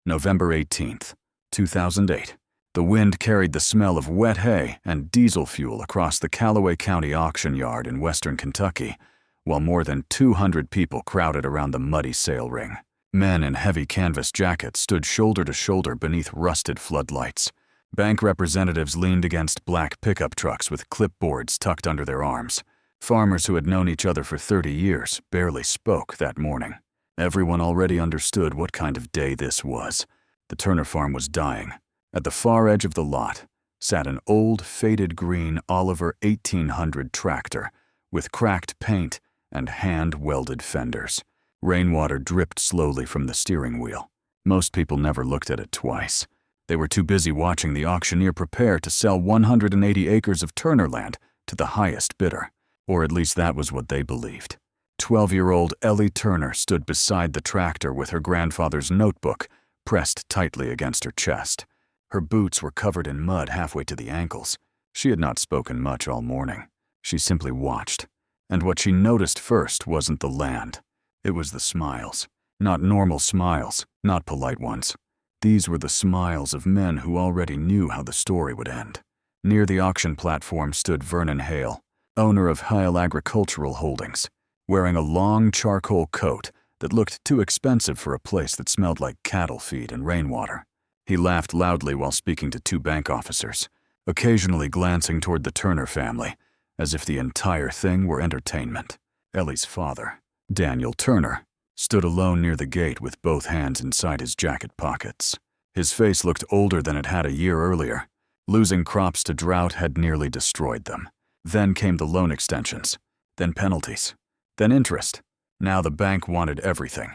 November 18th, 2008. The wind carried the smell of wet hay and diesel fuel across the Callaway County auction yard in western Kentucky, while more than 200 people crowded around the muddy sale ring. Men in heavy canvas jackets stood shoulder to shoulder beneath rusted floodlights. Bank representatives leaned against black pickup trucks with clipboards tucked under their arms. Farmers who had known each other for 30 years barely spoke that morning. Everyone already understood what kind of day this was. The Turner farm was dying. At the far edge of the lot sat an old, faded green Oliver 1800 tractor with cracked paint and hand-welded fenders. Rainwater dripped slowly from the steering wheel. Most people never looked at it twice. They were too busy watching the auctioneer prepare to sell 180 acres of Turner land to the highest bidder. Or at least that was what they believed. 12-year-old Ellie Turner stood beside the tractor with her grandfather's notebook pressed tightly against her chest. Her boots were covered in mud halfway to the ankles. She had not spoken much all morning. She simply watched. And what she noticed first wasn't the land. It was the smiles. Not normal smiles, not polite ones. These were the smiles of men who already knew how the story would end. Near the auction platform stood Vernon Hale, owner of Hale Agricultural Holdings, wearing a long charcoal coat that looked too expensive for a place that smelled like cattle feed and rainwater. He laughed loudly while speaking to two bank officers, occasionally glancing toward the Turner family, as if the entire thing were entertainment. Ellie's father, Daniel Turner, stood alone near the gate with both hands inside his jacket pockets. His face looked older than it had a year earlier. Losing crops to drought had nearly destroyed them. Then came the loan extensions, then penalties, then interest. Now the bank wanted everything.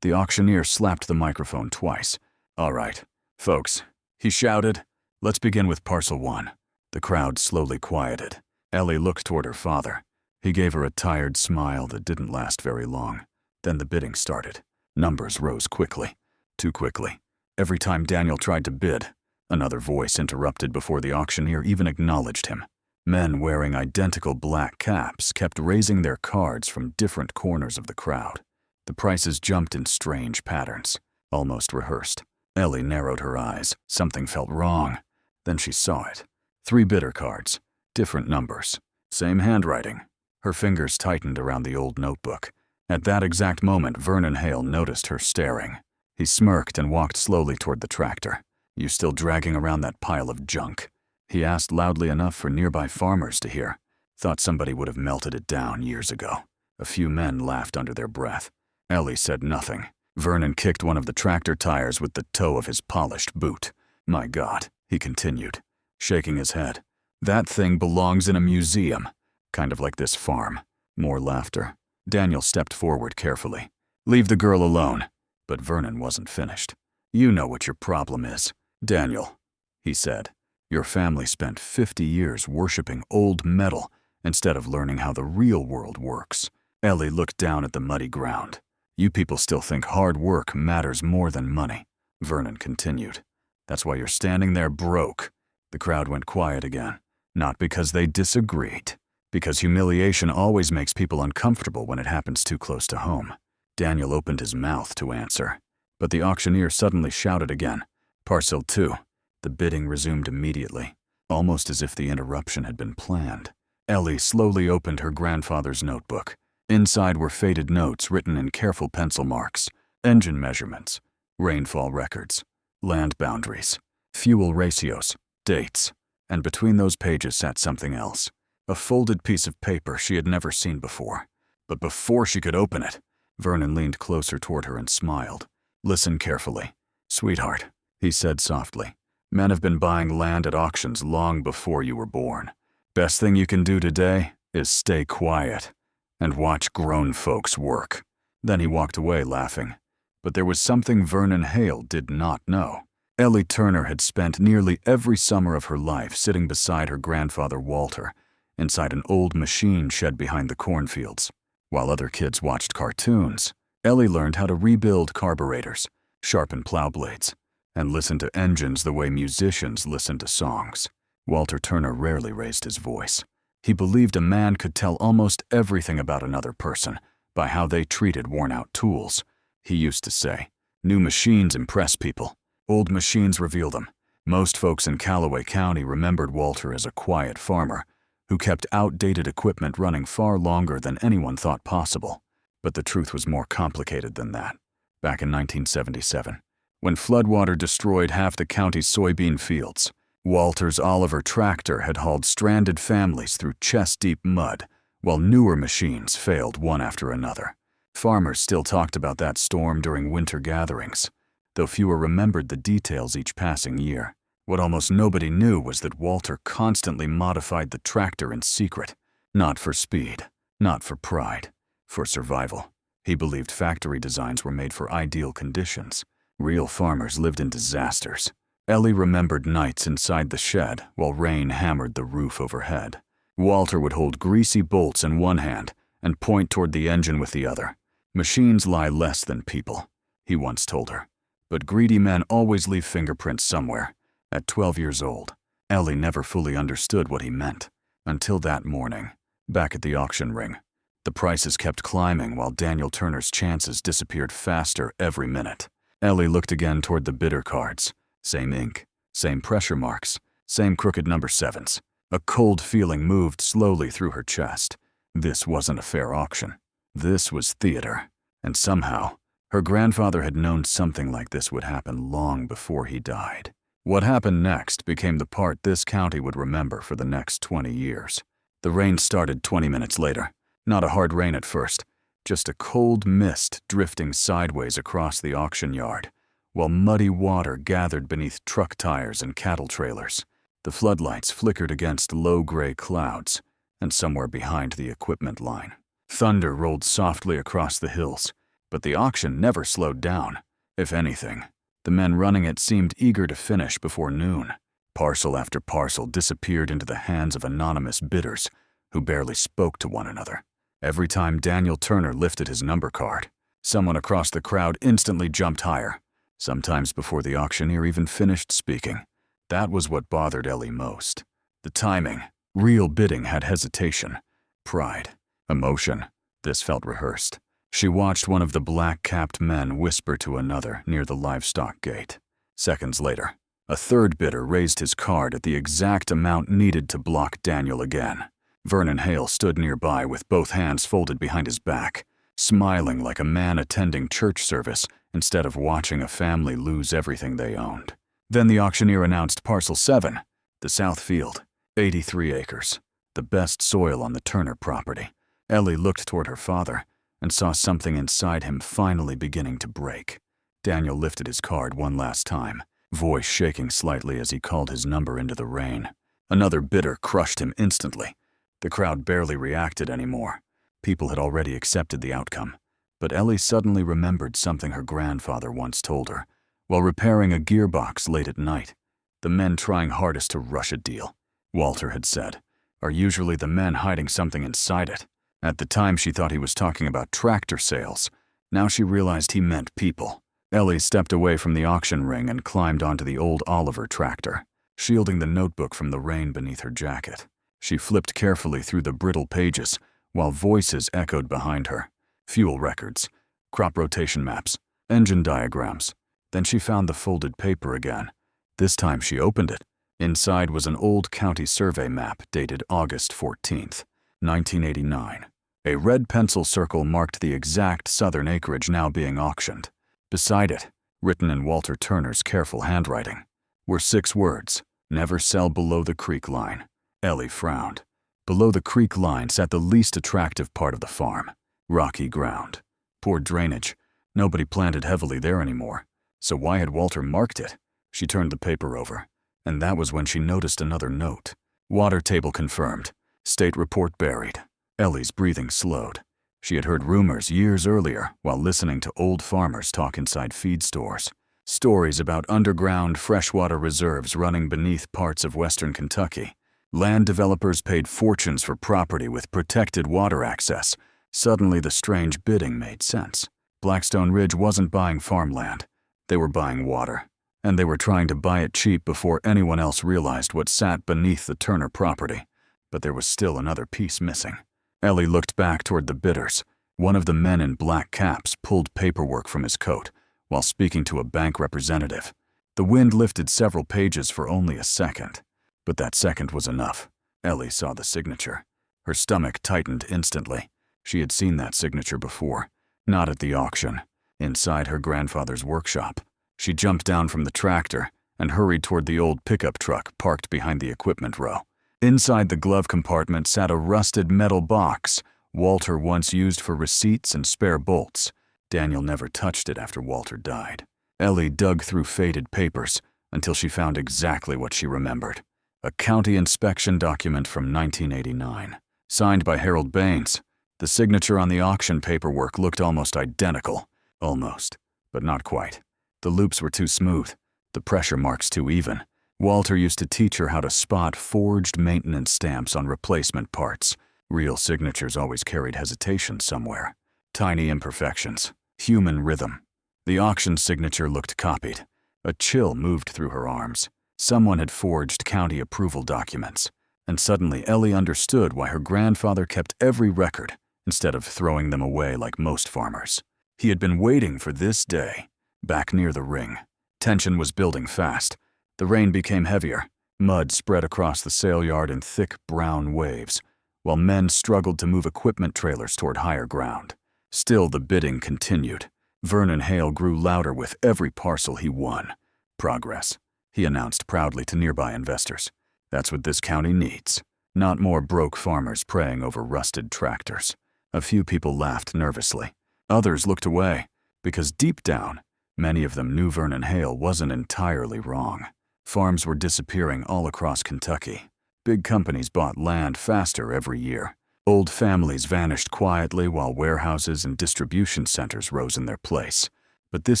The auctioneer slapped the microphone twice. "All right, folks," he shouted. "Let's begin with parcel 1. The crowd slowly quieted. Ellie looked toward her father. He gave her a tired smile that didn't last very long. Then the bidding started. Numbers rose quickly, too quickly. Every time Daniel tried to bid, another voice interrupted before the auctioneer even acknowledged him. Men wearing identical black caps kept raising their cards from different corners of the crowd. The prices jumped in strange patterns, almost rehearsed. Ellie narrowed her eyes. Something felt wrong. Then she saw it. 3 bidder cards, different numbers, same handwriting. Her fingers tightened around the old notebook. At that exact moment, Vernon Hale noticed her staring. He smirked and walked slowly toward the tractor. "You still dragging around that pile of junk?" He asked loudly enough for nearby farmers to hear. Thought somebody would have melted it down years ago. A few men laughed under their breath. Ellie said nothing. Vernon kicked one of the tractor tires with the toe of his polished boot. "My God," he continued, shaking his head. "That thing belongs in a museum. Kind of like this farm." More laughter. Daniel stepped forward carefully. "Leave the girl alone." But Vernon wasn't finished. "You know what your problem is, Daniel," he said. "Your family spent 50 years worshiping old metal instead of learning how the real world works." Ellie looked down at the muddy ground. "You people still think hard work matters more than money," Vernon continued. "That's why you're standing there broke." The crowd went quiet again. Not because they disagreed, because humiliation always makes people uncomfortable when it happens too close to home. Daniel opened his mouth to answer, but the auctioneer suddenly shouted again. "Parcel 2. The bidding resumed immediately, almost as if the interruption had been planned. Ellie slowly opened her grandfather's notebook. Inside were faded notes written in careful pencil marks, engine measurements, rainfall records, land boundaries, fuel ratios, dates, and between those pages sat something else. A folded piece of paper she had never seen before. But before she could open it, Vernon leaned closer toward her and smiled. "Listen carefully. Sweetheart," he said softly. "Men have been buying land at auctions long before you were born. Best thing you can do today is stay quiet and watch grown folks work." Then he walked away laughing. But there was something Vernon Hale did not know. Ellie Turner had spent nearly every summer of her life sitting beside her grandfather Walter, inside an old machine shed behind the cornfields. While other kids watched cartoons, Ellie learned how to rebuild carburetors, sharpen plow blades, and listen to engines the way musicians listen to songs. Walter Turner rarely raised his voice. He believed a man could tell almost everything about another person by how they treated worn-out tools. He used to say, New machines impress people. Old machines reveal them. Most folks in Callaway County remembered Walter as a quiet farmer who kept outdated equipment running far longer than anyone thought possible. But the truth was more complicated than that. Back in 1977, when floodwater destroyed half the county's soybean fields, Walter's Oliver tractor had hauled stranded families through chest-deep mud, while newer machines failed one after another. Farmers still talked about that storm during winter gatherings, though fewer remembered the details each passing year. What almost nobody knew was that Walter constantly modified the tractor in secret, not for speed, not for pride, for survival. He believed factory designs were made for ideal conditions. Real farmers lived in disasters. Ellie remembered nights inside the shed while rain hammered the roof overhead. Walter would hold greasy bolts in one hand and point toward the engine with the other. Machines lie less than people, he once told her. But greedy men always leave fingerprints somewhere. At 12 years old, Ellie never fully understood what he meant. Until that morning, back at the auction ring, the prices kept climbing while Daniel Turner's chances disappeared faster every minute. Ellie looked again toward the bidder cards. Same ink, same pressure marks, same crooked number 7s. A cold feeling moved slowly through her chest. This wasn't a fair auction. This was theater. And somehow, her grandfather had known something like this would happen long before he died. What happened next became the part this county would remember for the next 20 years. The rain started 20 minutes later. Not a hard rain at first, just a cold mist drifting sideways across the auction yard, while muddy water gathered beneath truck tires and cattle trailers. The floodlights flickered against low gray clouds, and somewhere behind the equipment line, thunder rolled softly across the hills, but the auction never slowed down. If anything, the men running it seemed eager to finish before noon. Parcel after parcel disappeared into the hands of anonymous bidders who barely spoke to one another. Every time Daniel Turner lifted his number card, someone across the crowd instantly jumped higher, sometimes before the auctioneer even finished speaking. That was what bothered Ellie most. The timing. Real bidding had hesitation, pride, emotion. This felt rehearsed. She watched one of the black-capped men whisper to another near the livestock gate. Seconds later, a third bidder raised his card at the exact amount needed to block Daniel again. Vernon Hale stood nearby with both hands folded behind his back, smiling like a man attending church service instead of watching a family lose everything they owned. Then the auctioneer announced Parcel 7, the South Field, 83 acres, the best soil on the Turner property. Ellie looked toward her father and saw something inside him finally beginning to break. Daniel lifted his card one last time, voice shaking slightly as he called his number into the rain. Another bidder crushed him instantly. The crowd barely reacted anymore. People had already accepted the outcome. But Ellie suddenly remembered something her grandfather once told her. While repairing a gearbox late at night, the men trying hardest to rush a deal, Walter had said, are usually the men hiding something inside it. At the time she thought he was talking about tractor sales. Now she realized he meant people. Ellie stepped away from the auction ring and climbed onto the old Oliver tractor, shielding the notebook from the rain beneath her jacket. She flipped carefully through the brittle pages while voices echoed behind her. Fuel records, crop rotation maps, engine diagrams. Then she found the folded paper again. This time she opened it. Inside was an old county survey map dated August 14th, 1989. A red pencil circle marked the exact southern acreage now being auctioned. Beside it, written in Walter Turner's careful handwriting, were 6 words: never sell below the creek line. Ellie frowned. Below the creek line sat the least attractive part of the farm. Rocky ground. Poor drainage. Nobody planted heavily there anymore. So why had Walter marked it? She turned the paper over, and that was when she noticed another note. Water table confirmed. State report buried. Ellie's breathing slowed. She had heard rumors years earlier while listening to old farmers talk inside feed stores. Stories about underground freshwater reserves running beneath parts of western Kentucky. Land developers paid fortunes for property with protected water access. Suddenly the strange bidding made sense. Blackstone Ridge wasn't buying farmland. They were buying water. And they were trying to buy it cheap before anyone else realized what sat beneath the Turner property. But there was still another piece missing. Ellie looked back toward the bidders. One of the men in black caps pulled paperwork from his coat, while speaking to a bank representative. The wind lifted several pages for only a second. But that second was enough. Ellie saw the signature. Her stomach tightened instantly. She had seen that signature before. Not at the auction. Inside her grandfather's workshop. She jumped down from the tractor and hurried toward the old pickup truck parked behind the equipment row. Inside the glove compartment sat a rusted metal box Walter once used for receipts and spare bolts. Daniel never touched it after Walter died. Ellie dug through faded papers until she found exactly what she remembered. A county inspection document from 1989, signed by Harold Baines. The signature on the auction paperwork looked almost identical. Almost, but not quite. The loops were too smooth, the pressure marks too even. Walter used to teach her how to spot forged maintenance stamps on replacement parts. Real signatures always carried hesitation somewhere. Tiny imperfections, human rhythm. The auction signature looked copied. A chill moved through her arms. Someone had forged county approval documents. And suddenly Ellie understood why her grandfather kept every record instead of throwing them away like most farmers. He had been waiting for this day. Back near the ring, tension was building fast. The rain became heavier. Mud spread across the sale yard in thick brown waves, while men struggled to move equipment trailers toward higher ground. Still, the bidding continued. Vernon Hale grew louder with every parcel he won. Progress, he announced proudly to nearby investors. That's what this county needs. Not more broke farmers praying over rusted tractors. A few people laughed nervously. Others looked away, because deep down, many of them knew Vernon Hale wasn't entirely wrong. Farms were disappearing all across Kentucky. Big companies bought land faster every year. Old families vanished quietly while warehouses and distribution centers rose in their place. But this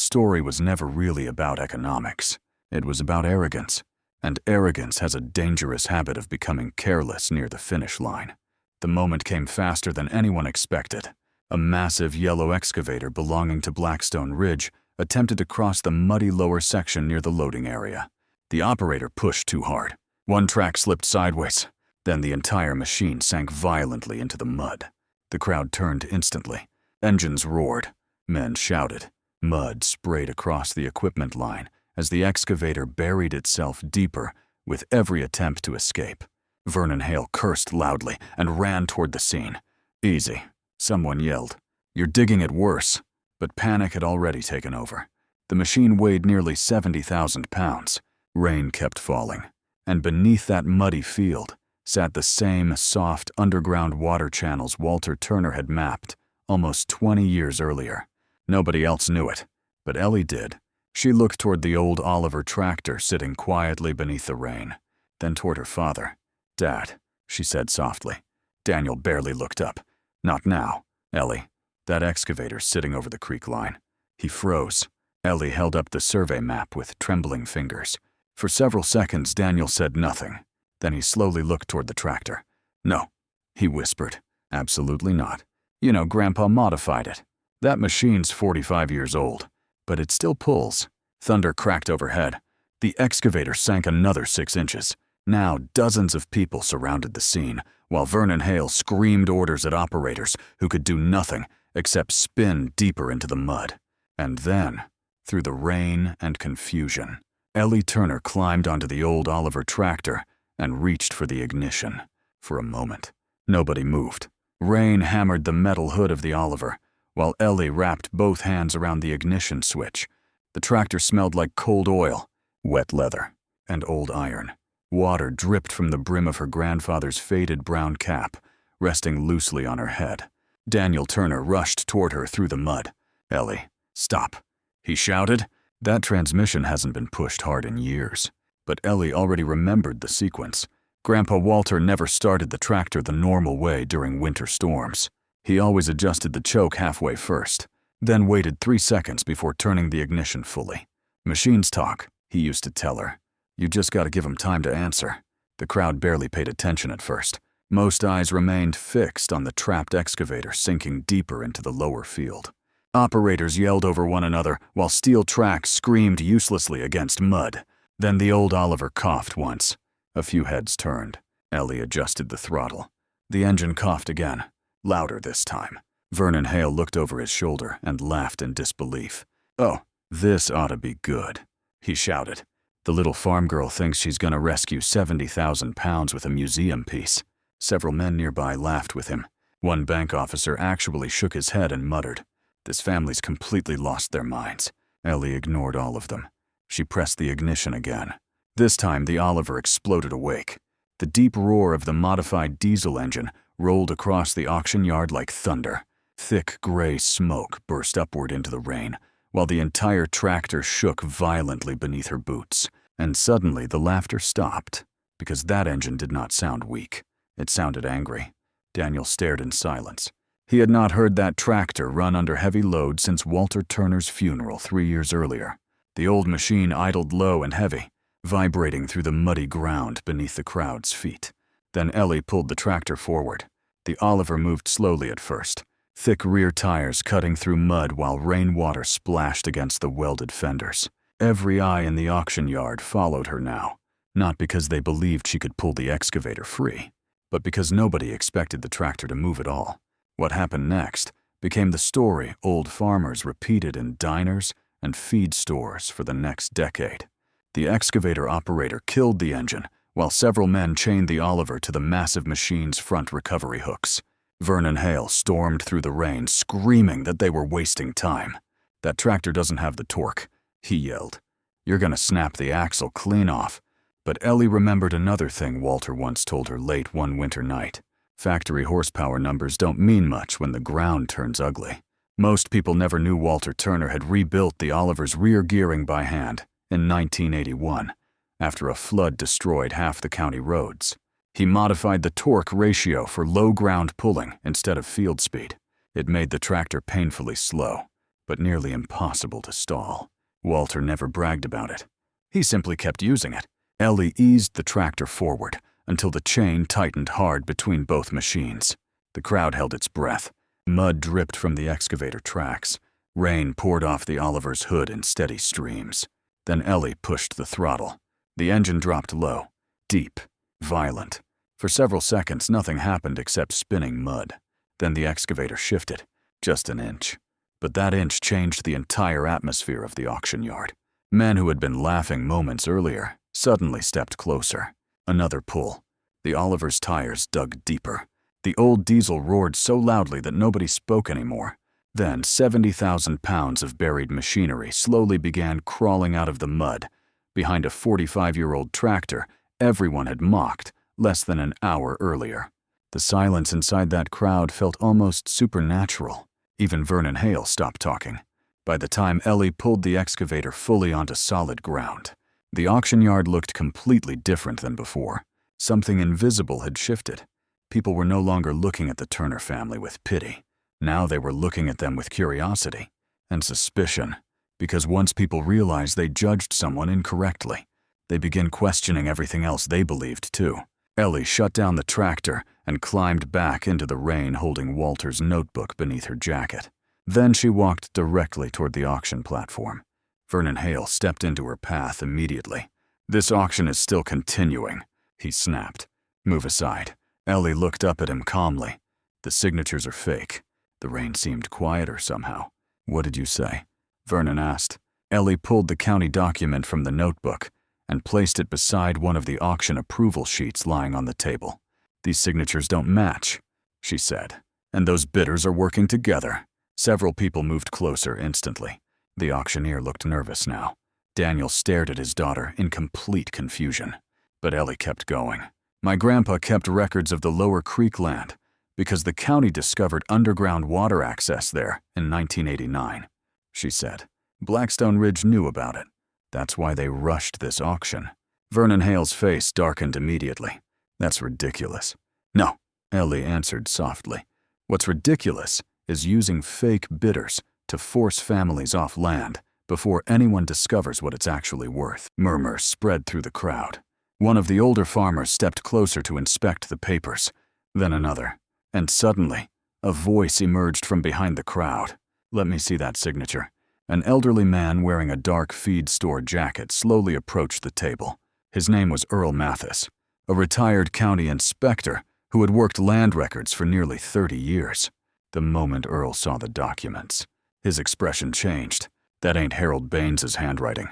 story was never really about economics. It was about arrogance. And arrogance has a dangerous habit of becoming careless near the finish line. The moment came faster than anyone expected. A massive yellow excavator belonging to Blackstone Ridge attempted to cross the muddy lower section near the loading area. The operator pushed too hard. One track slipped sideways. Then the entire machine sank violently into the mud. The crowd turned instantly. Engines roared. Men shouted. Mud sprayed across the equipment line as the excavator buried itself deeper with every attempt to escape. Vernon Hale cursed loudly and ran toward the scene. "Easy," someone yelled. "You're digging it worse." But panic had already taken over. The machine weighed nearly 70,000 pounds. Rain kept falling, and beneath that muddy field sat the same soft underground water channels Walter Turner had mapped almost 20 years earlier. Nobody else knew it, but Ellie did. She looked toward the old Oliver tractor sitting quietly beneath the rain, then toward her father. "Dad," she said softly. Daniel barely looked up. "Not now, Ellie. That excavator's sitting over the creek line." He froze. Ellie held up the survey map with trembling fingers. For several seconds, Daniel said nothing. Then he slowly looked toward the tractor. "No," he whispered. "Absolutely not. You know, Grandpa modified it. That machine's 45 years old, but it still pulls." Thunder cracked overhead. The excavator sank another 6 inches. Now dozens of people surrounded the scene, while Vernon Hale screamed orders at operators who could do nothing except spin deeper into the mud. And then, through the rain and confusion, Ellie Turner climbed onto the old Oliver tractor and reached for the ignition. For a moment, nobody moved. Rain hammered the metal hood of the Oliver, while Ellie wrapped both hands around the ignition switch. The tractor smelled like cold oil, wet leather, and old iron. Water dripped from the brim of her grandfather's faded brown cap, resting loosely on her head. Daniel Turner rushed toward her through the mud. "Ellie, stop," he shouted. That transmission hasn't been pushed hard in years. But Ellie already remembered the sequence. Grandpa Walter never started the tractor the normal way during winter storms. He always adjusted the choke halfway first, then waited 3 seconds before turning the ignition fully. "Machines talk," he used to tell her. "You just gotta give them time to answer." The crowd barely paid attention at first. Most eyes remained fixed on the trapped excavator sinking deeper into the lower field. Operators yelled over one another while steel tracks screamed uselessly against mud. Then the old Oliver coughed once. A few heads turned. Ellie adjusted the throttle. The engine coughed again, louder this time. Vernon Hale looked over his shoulder and laughed in disbelief. "Oh, "This ought to be good," he shouted. "The little farm girl thinks she's gonna rescue 70,000 pounds with a museum piece." Several men nearby laughed with him. One bank officer actually shook his head and muttered, "This family's completely lost their minds." Ellie ignored all of them. She pressed the ignition again. This time, the Oliver exploded awake. The deep roar of the modified diesel engine rolled across the auction yard like thunder. Thick gray smoke burst upward into the rain, while the entire tractor shook violently beneath her boots. And suddenly the laughter stopped, because that engine did not sound weak. It sounded angry. Daniel stared in silence. He had not heard that tractor run under heavy load since Walter Turner's funeral 3 years earlier. The old machine idled low and heavy, vibrating through the muddy ground beneath the crowd's feet. Then Ellie pulled the tractor forward. The Oliver moved slowly at first, thick rear tires cutting through mud while rainwater splashed against the welded fenders. Every eye in the auction yard followed her now, not because they believed she could pull the excavator free, but because nobody expected the tractor to move at all. What happened next became the story old farmers repeated in diners and feed stores for the next decade. The excavator operator killed the engine, while several men chained the Oliver to the massive machine's front recovery hooks. Vernon Hale stormed through the rain, screaming that they were wasting time. "That tractor doesn't have the torque," he yelled. "You're gonna snap the axle clean off." But Ellie remembered another thing Walter once told her late one winter night. Factory horsepower numbers don't mean much when the ground turns ugly. Most people never knew Walter Turner had rebuilt the Oliver's rear gearing by hand in 1981, after a flood destroyed half the county roads. He modified the torque ratio for low ground pulling instead of field speed. It made the tractor painfully slow, but nearly impossible to stall. Walter never bragged about it. He simply kept using it. Ellie eased the tractor forward until the chain tightened hard between both machines. The crowd held its breath. Mud dripped from the excavator tracks. Rain poured off the Oliver's hood in steady streams. Then Ellie pushed the throttle. The engine dropped low, deep, violent. For several seconds, nothing happened except spinning mud. Then the excavator shifted, just an inch. But that inch changed the entire atmosphere of the auction yard. Men who had been laughing moments earlier suddenly stepped closer. Another pull. The Oliver's tires dug deeper. The old diesel roared so loudly that nobody spoke anymore. Then 70,000 pounds of buried machinery slowly began crawling out of the mud behind a 45-year-old tractor everyone had mocked less than an hour earlier. The silence inside that crowd felt almost supernatural. Even Vernon Hale stopped talking. By the time Ellie pulled the excavator fully onto solid ground, the auction yard looked completely different than before. Something invisible had shifted. People were no longer looking at the Turner family with pity. Now they were looking at them with curiosity and suspicion, because once people realized they judged someone incorrectly, they began questioning everything else they believed too. Ellie shut down the tractor and climbed back into the rain holding Walter's notebook beneath her jacket. Then she walked directly toward the auction platform. Vernon Hale stepped into her path immediately. "This auction is still continuing," he snapped. "Move aside." Ellie looked up at him calmly. "The signatures are fake." The rain seemed quieter somehow. "What did you say?" Vernon asked. Ellie pulled the county document from the notebook and placed it beside one of the auction approval sheets lying on the table. "These signatures don't match," she said, "and those bidders are working together." Several people moved closer instantly. The auctioneer looked nervous now. Daniel stared at his daughter in complete confusion. But Ellie kept going. "My grandpa kept records of the Lower Creek land because the county discovered underground water access there in 1989, she said. Blackstone Ridge knew about it. That's why they rushed this auction. Vernon Hale's face darkened immediately. "That's ridiculous." "No," Ellie answered softly. "What's ridiculous is using fake bidders to force families off land before anyone discovers what it's actually worth." Murmurs spread through the crowd. One of the older farmers stepped closer to inspect the papers, then another. And suddenly, a voice emerged from behind the crowd. "Let me see that signature." An elderly man wearing a dark feed store jacket slowly approached the table. His name was Earl Mathis, a retired county inspector who had worked land records for nearly 30 years. The moment Earl saw the documents, his expression changed. "That ain't Harold Baines's handwriting,"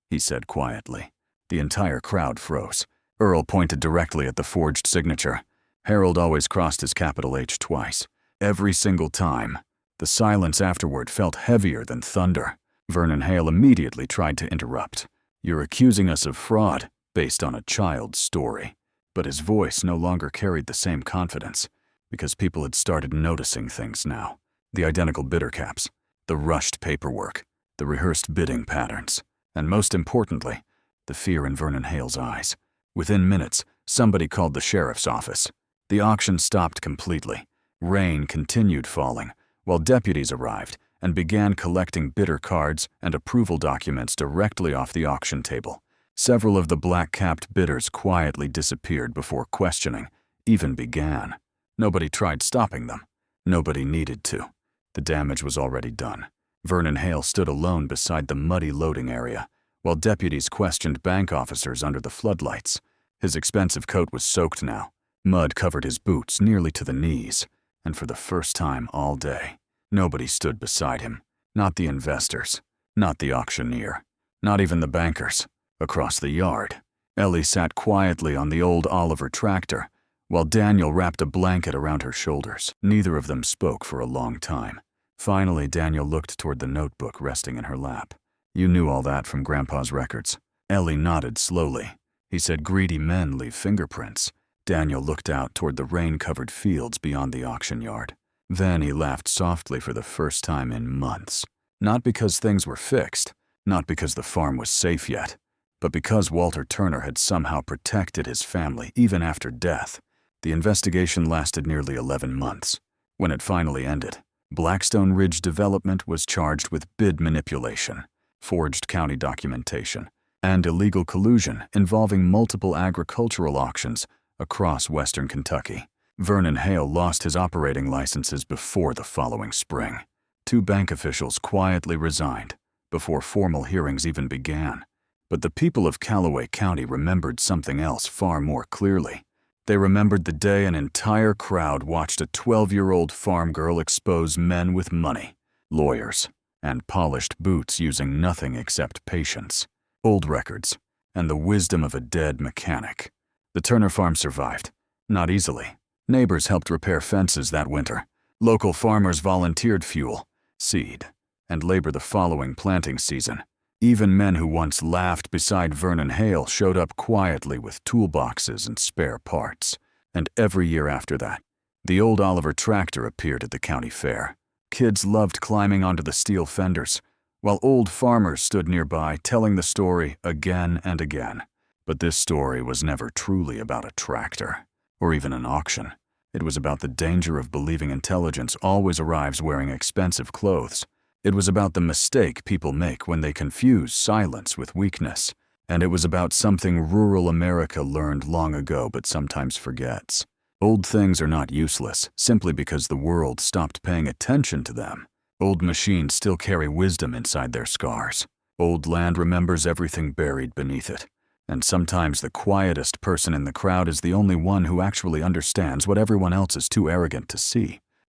he said quietly. The entire crowd froze. Earl pointed directly at the forged signature. Harold always crossed his capital H twice. Every single time. The silence afterward felt heavier than thunder. Vernon Hale immediately tried to interrupt. "You're accusing us of fraud based on a child's story." But his voice no longer carried the same confidence, because people had started noticing things now. The identical bidder caps, the rushed paperwork, the rehearsed bidding patterns, and most importantly, the fear in Vernon Hale's eyes. Within minutes, somebody called the sheriff's office. The auction stopped completely. Rain continued falling, while deputies arrived and began collecting bidder cards and approval documents directly off the auction table. Several of the black-capped bidders quietly disappeared before questioning even began. Nobody tried stopping them. Nobody needed to. The damage was already done. Vernon Hale stood alone beside the muddy loading area, while deputies questioned bank officers under the floodlights. His expensive coat was soaked now. Mud covered his boots nearly to the knees, and for the first time all day, nobody stood beside him. Not the investors, not the auctioneer, not even the bankers. Across the yard, Ellie sat quietly on the old Oliver tractor, while Daniel wrapped a blanket around her shoulders. Neither of them spoke for a long time. Finally, Daniel looked toward the notebook resting in her lap. "You knew all that from Grandpa's records." Ellie nodded slowly. He said greedy men leave fingerprints. Daniel looked out toward the rain-covered fields beyond the auction yard. Then he laughed softly for the first time in months. Not because things were fixed, not because the farm was safe yet, but because Walter Turner had somehow protected his family even after death. The investigation lasted nearly 11 months. When it finally ended, Blackstone Ridge Development was charged with bid manipulation, forged county documentation, and illegal collusion involving multiple agricultural auctions across western Kentucky. Vernon Hale lost his operating licenses before the following spring. 2 bank officials quietly resigned before formal hearings even began. But the people of Callaway County remembered something else far more clearly. They remembered the day an entire crowd watched a 12-year-old farm girl expose men with money, lawyers, and polished boots using nothing except patience, old records, and the wisdom of a dead mechanic. The Turner farm survived, not easily. Neighbors helped repair fences that winter. Local farmers volunteered fuel, seed, and labor the following planting season. Even men who once laughed beside Vernon Hale showed up quietly with toolboxes and spare parts. And every year after that, the old Oliver tractor appeared at the county fair. Kids loved climbing onto the steel fenders, while old farmers stood nearby telling the story again and again. But this story was never truly about a tractor, or even an auction. It was about the danger of believing intelligence always arrives wearing expensive clothes. It was about the mistake people make when they confuse silence with weakness. And it was about something rural America learned long ago but sometimes forgets. Old things are not useless simply because the world stopped paying attention to them. Old machines still carry wisdom inside their scars. Old land remembers everything buried beneath it. And sometimes the quietest person in the crowd is the only one who actually understands what everyone else is too arrogant to see.